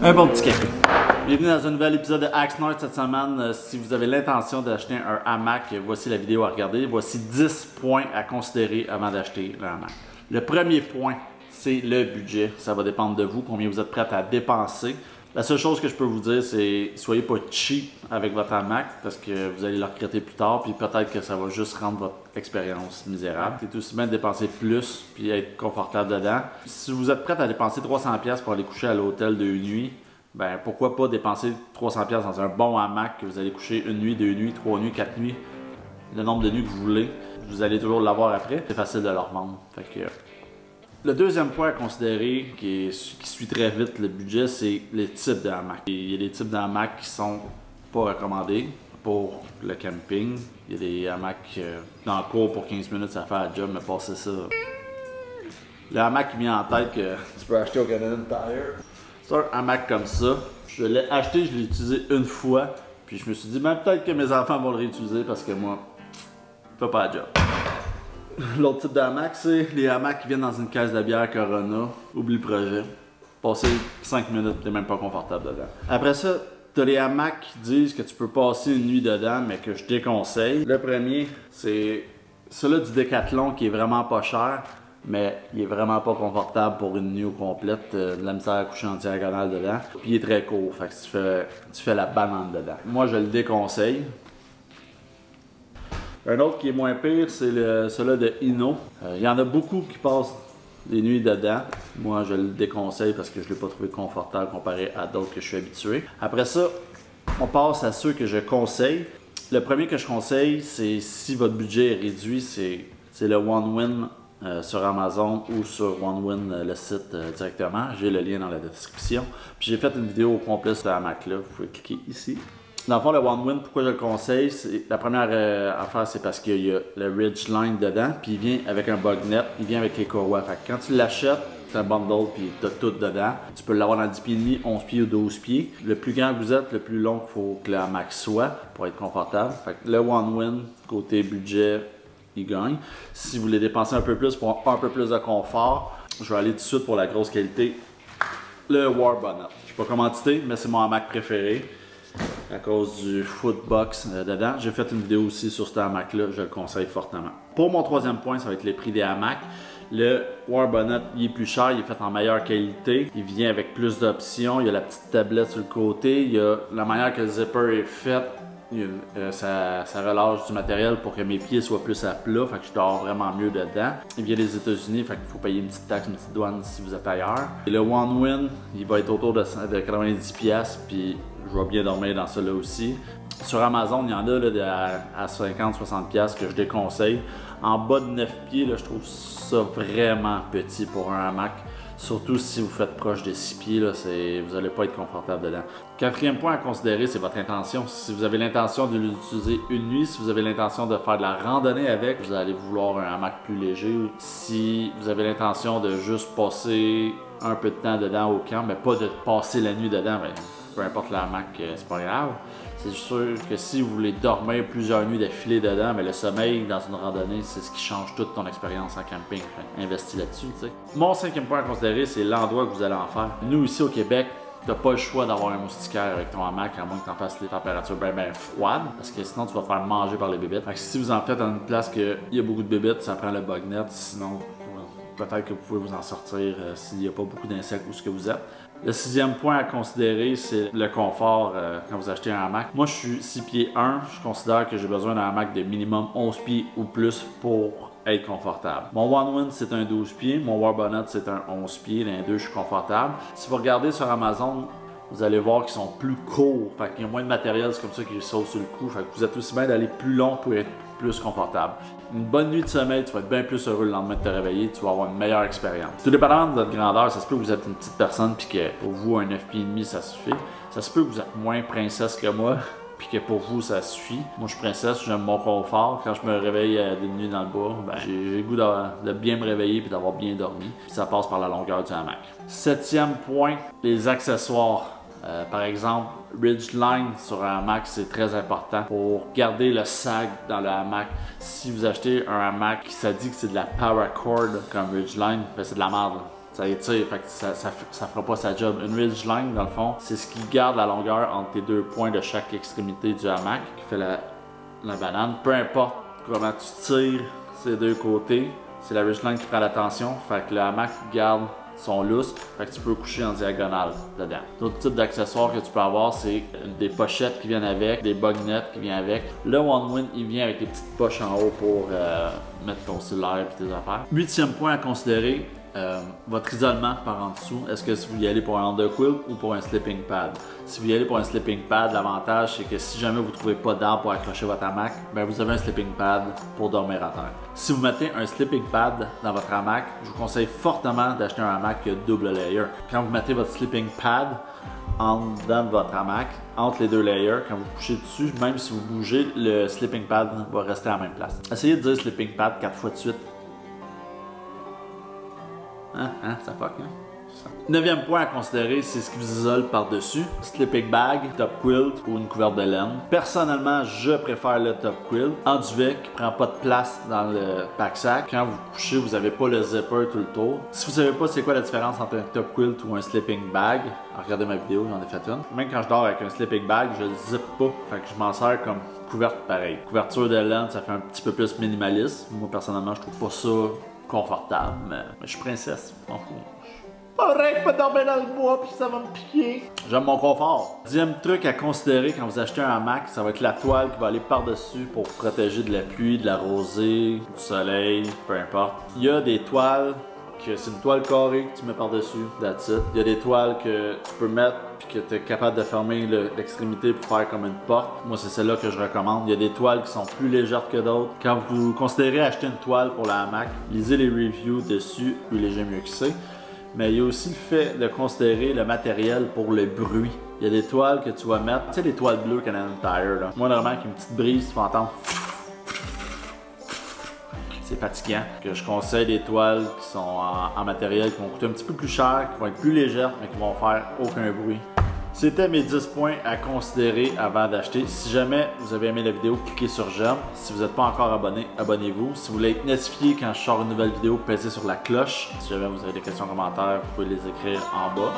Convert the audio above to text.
Un bon petit café. Bienvenue dans un nouvel épisode de Axe Nord cette semaine. Si vous avez l'intention d'acheter un hamac, voici la vidéo à regarder. Voici 10 points à considérer avant d'acheter le hamac. Le premier point, c'est le budget. Ça va dépendre de vous, combien vous êtes prêt à dépenser. La seule chose que je peux vous dire, c'est soyez pas cheap avec votre hamac parce que vous allez le regretter plus tard, puis peut-être que ça va juste rendre votre expérience misérable. C'est aussi bien de dépenser plus puis être confortable dedans. Si vous êtes prêt à dépenser 300$ pour aller coucher à l'hôtel de une nuit, ben pourquoi pas dépenser 300$ dans un bon hamac que vous allez coucher une nuit, 2 nuits, 3 nuits, 4 nuits, le nombre de nuits que vous voulez. Vous allez toujours l'avoir après. C'est facile de le revendre. Fait que, le deuxième point à considérer, qui suit très vite le budget, c'est les types de hamacs. Il y a des types de hamacs qui sont pas recommandés pour le camping. Il y a des hamacs dans le cours pour 15 minutes, ça fait la job, mais passer ça. Le hamac qui vient en tête que tu peux acheter au Canadian Tire. C'est un hamac comme ça. Je l'ai acheté, je l'ai utilisé une fois, puis je me suis dit, ben, peut-être que mes enfants vont le réutiliser parce que moi, je fais pas la job. L'autre type de hamac, c'est les hamacs qui viennent dans une caisse de bière Corona. Oublie le projet. Passer 5 minutes, t'es même pas confortable dedans. Après ça, t'as les hamacs qui disent que tu peux passer une nuit dedans, mais que je déconseille. Le premier, c'est celui du Decathlon qui est vraiment pas cher, mais il est vraiment pas confortable pour une nuit au complète. De la misère à coucher en diagonale dedans. Puis il est très court, fait que tu fais la banane dedans. Moi, je le déconseille. Un autre qui est moins pire, c'est celui de Inno. Il y en a beaucoup qui passent des nuits dedans. Moi, je le déconseille parce que je ne l'ai pas trouvé confortable comparé à d'autres que je suis habitué. Après ça, on passe à ceux que je conseille. Le premier que je conseille, c'est si votre budget est réduit, c'est le OneWin sur Amazon ou sur OneWin, le site directement. J'ai le lien dans la description. Puis j'ai fait une vidéo au complet sur la hamac là. Vous pouvez cliquer ici. Dans le fond, le OneWin, pourquoi je le conseille, la première affaire, c'est parce qu'il y a le Ridgeline dedans, puis il vient avec un bug net, il vient avec les courroies. Fait que quand tu l'achètes, c'est un bundle, puis tu as tout dedans. Tu peux l'avoir dans 10 pieds et demi, 11 pieds ou 12 pieds. Le plus grand que vous êtes, le plus long qu'il faut que le hamac soit pour être confortable. Fait que le OneWin, côté budget, il gagne. Si vous voulez dépenser un peu plus pour un peu plus de confort, je vais aller tout de suite pour la grosse qualité, le Warbonnet. Je ne suis pas commandité, mais c'est mon hamac préféré. À cause du footbox dedans. J'ai fait une vidéo aussi sur ce hamac-là, je le conseille fortement. Pour mon troisième point, ça va être les prix des hamacs. Le Warbonnet, il est plus cher, il est fait en meilleure qualité. Il vient avec plus d'options, il y a la petite tablette sur le côté, il y a la manière que le zipper est fait. Ça relâche du matériel pour que mes pieds soient plus à plat, fait que je dors vraiment mieux dedans. Il vient des États-Unis, fait qu'il faut payer une petite taxe, une petite douane si vous êtes ailleurs. Et le OneWin, il va être autour de 90$, puis je vais bien dormir dans celui-là aussi. Sur Amazon, il y en a là, à 50-60$ que je déconseille. En bas de 9 pieds, là, je trouve ça vraiment petit pour un hamac. Surtout si vous faites proche de 6 pieds, là, vous n'allez pas être confortable dedans. Quatrième point à considérer, c'est votre intention. Si vous avez l'intention de l'utiliser une nuit, si vous avez l'intention de faire de la randonnée avec, vous allez vouloir un hamac plus léger. Si vous avez l'intention de juste passer un peu de temps dedans au camp, mais pas de passer la nuit dedans, ben, peu importe le hamac, c'est pas grave. C'est sûr que si vous voulez dormir plusieurs nuits d'affilée dedans, mais le sommeil dans une randonnée, c'est ce qui change toute ton expérience en camping. Investis là-dessus, tu sais. Mon cinquième point à considérer, c'est l'endroit que vous allez en faire. Nous, ici au Québec, tu n'as pas le choix d'avoir un moustiquaire avec ton hamac, à moins que tu en fasses les températures bien froides, parce que sinon, tu vas te faire manger par les bébites. Fait que si vous en faites dans une place qu'il y a beaucoup de bébites, ça prend le bug net, sinon, peut-être que vous pouvez vous en sortir s'il n'y a pas beaucoup d'insectes où ce que vous êtes. Le sixième point à considérer, c'est le confort quand vous achetez un hamac. Moi, je suis 6 pieds 1. Je considère que j'ai besoin d'un hamac de minimum 11 pieds ou plus pour être confortable. Mon OneWin, c'est un 12 pieds. Mon Warbonnet, c'est un 11 pieds. Les deux, je suis confortable. Si vous regardez sur Amazon, vous allez voir qu'ils sont plus courts. Fait qu'il y a moins de matériel, c'est comme ça qu'ils sautent sur le coup. Fait que vous êtes aussi bien d'aller plus long pour être plus confortable. Une bonne nuit de sommeil, tu vas être bien plus heureux le lendemain de te réveiller, tu vas avoir une meilleure expérience. Tout dépendamment de votre grandeur, ça se peut que vous êtes une petite personne puis que pour vous un 9 pieds et demi ça suffit. Ça se peut que vous êtes moins princesse que moi puis que pour vous ça suffit. Moi je suis princesse, j'aime mon confort. Quand je me réveille d'une nuit dans le bois, ben, j'ai le goût de bien me réveiller puis d'avoir bien dormi. Puis ça passe par la longueur du hamac. Septième point, les accessoires. Par exemple, Ridgeline sur un hamac, c'est très important pour garder le sag dans le hamac. Si vous achetez un hamac qui ça dit que c'est de la paracord comme Ridgeline, ben c'est de la merde. ça étire, fait que ça fera pas sa job. Une ridgeline, dans le fond, c'est ce qui garde la longueur entre tes deux points de chaque extrémité du hamac, qui fait la banane. Peu importe comment tu tires ces deux côtés, c'est la ridgeline qui prend la tension, fait que le hamac garde son lousse, fait que tu peux coucher en diagonale dedans. D'autres types d'accessoires que tu peux avoir, c'est des pochettes qui viennent avec, des bugnettes qui viennent avec. Le OneWin, il vient avec des petites poches en haut pour mettre ton cellulaire et tes affaires. 8e point à considérer, votre isolement par en dessous. Est-ce que vous y allez pour un underquilt ou pour un sleeping pad? Si vous y allez pour un sleeping pad, l'avantage c'est que si jamais vous ne trouvez pas d'arbre pour accrocher votre hamac, ben vous avez un sleeping pad pour dormir à terre. Si vous mettez un sleeping pad dans votre hamac, je vous conseille fortement d'acheter un hamac qui a double layer. Quand vous mettez votre sleeping pad en dedans de votre hamac, entre les deux layers, quand vous couchez dessus, même si vous bougez, le sleeping pad va rester à la même place. Essayez de dire sleeping pad 4 fois de suite. Ça fuck, hein? 9e point à considérer, c'est ce qui vous isole par-dessus. Sleeping bag, top quilt ou une couverte de laine. Personnellement, je préfère le top quilt en duvet qui prend pas de place dans le pack-sac. Quand vous couchez, vous n'avez pas le zipper tout le tour. Si vous savez pas c'est quoi la différence entre un top quilt ou un sleeping bag, regardez ma vidéo, j'en ai fait une. Même quand je dors avec un sleeping bag, je le zippe pas. Fait que je m'en sers comme couverte pareil. Couverture de laine, ça fait un petit peu plus minimaliste. Moi, personnellement, je trouve pas ça confortable, mais je suis princesse. Pas vrai, je peux dormir dans le bois puis ça va me piquer. J'aime mon confort. 10e truc à considérer quand vous achetez un hamac, ça va être la toile qui va aller par-dessus pour protéger de la pluie, de la rosée, du soleil, peu importe. Il y a des toiles que c'est une toile carrée que tu mets par-dessus, that's it. Il y a des toiles que tu peux mettre puis que tu es capable de fermer l'extrémité pour faire comme une porte. Moi, c'est celle-là que je recommande. Il y a des toiles qui sont plus légères que d'autres. Quand vous considérez acheter une toile pour la hamac, lisez les reviews dessus, plus léger mieux que c'est. Mais il y a aussi le fait de considérer le matériel pour le bruit. Il y a des toiles que tu vas mettre, tu sais les toiles bleues Canadian Tire là. Moi normalement avec une petite brise, tu vas entendre. C'est fatigant. Que je conseille des toiles qui sont en matériel qui vont coûter un petit peu plus cher, qui vont être plus légères, mais qui vont faire aucun bruit. C'était mes 10 points à considérer avant d'acheter. Si jamais vous avez aimé la vidéo, cliquez sur j'aime. Si vous n'êtes pas encore abonné, abonnez-vous. Si vous voulez être notifié quand je sors une nouvelle vidéo, pèsez sur la cloche. Si jamais vous avez des questions, commentaires, vous pouvez les écrire en bas.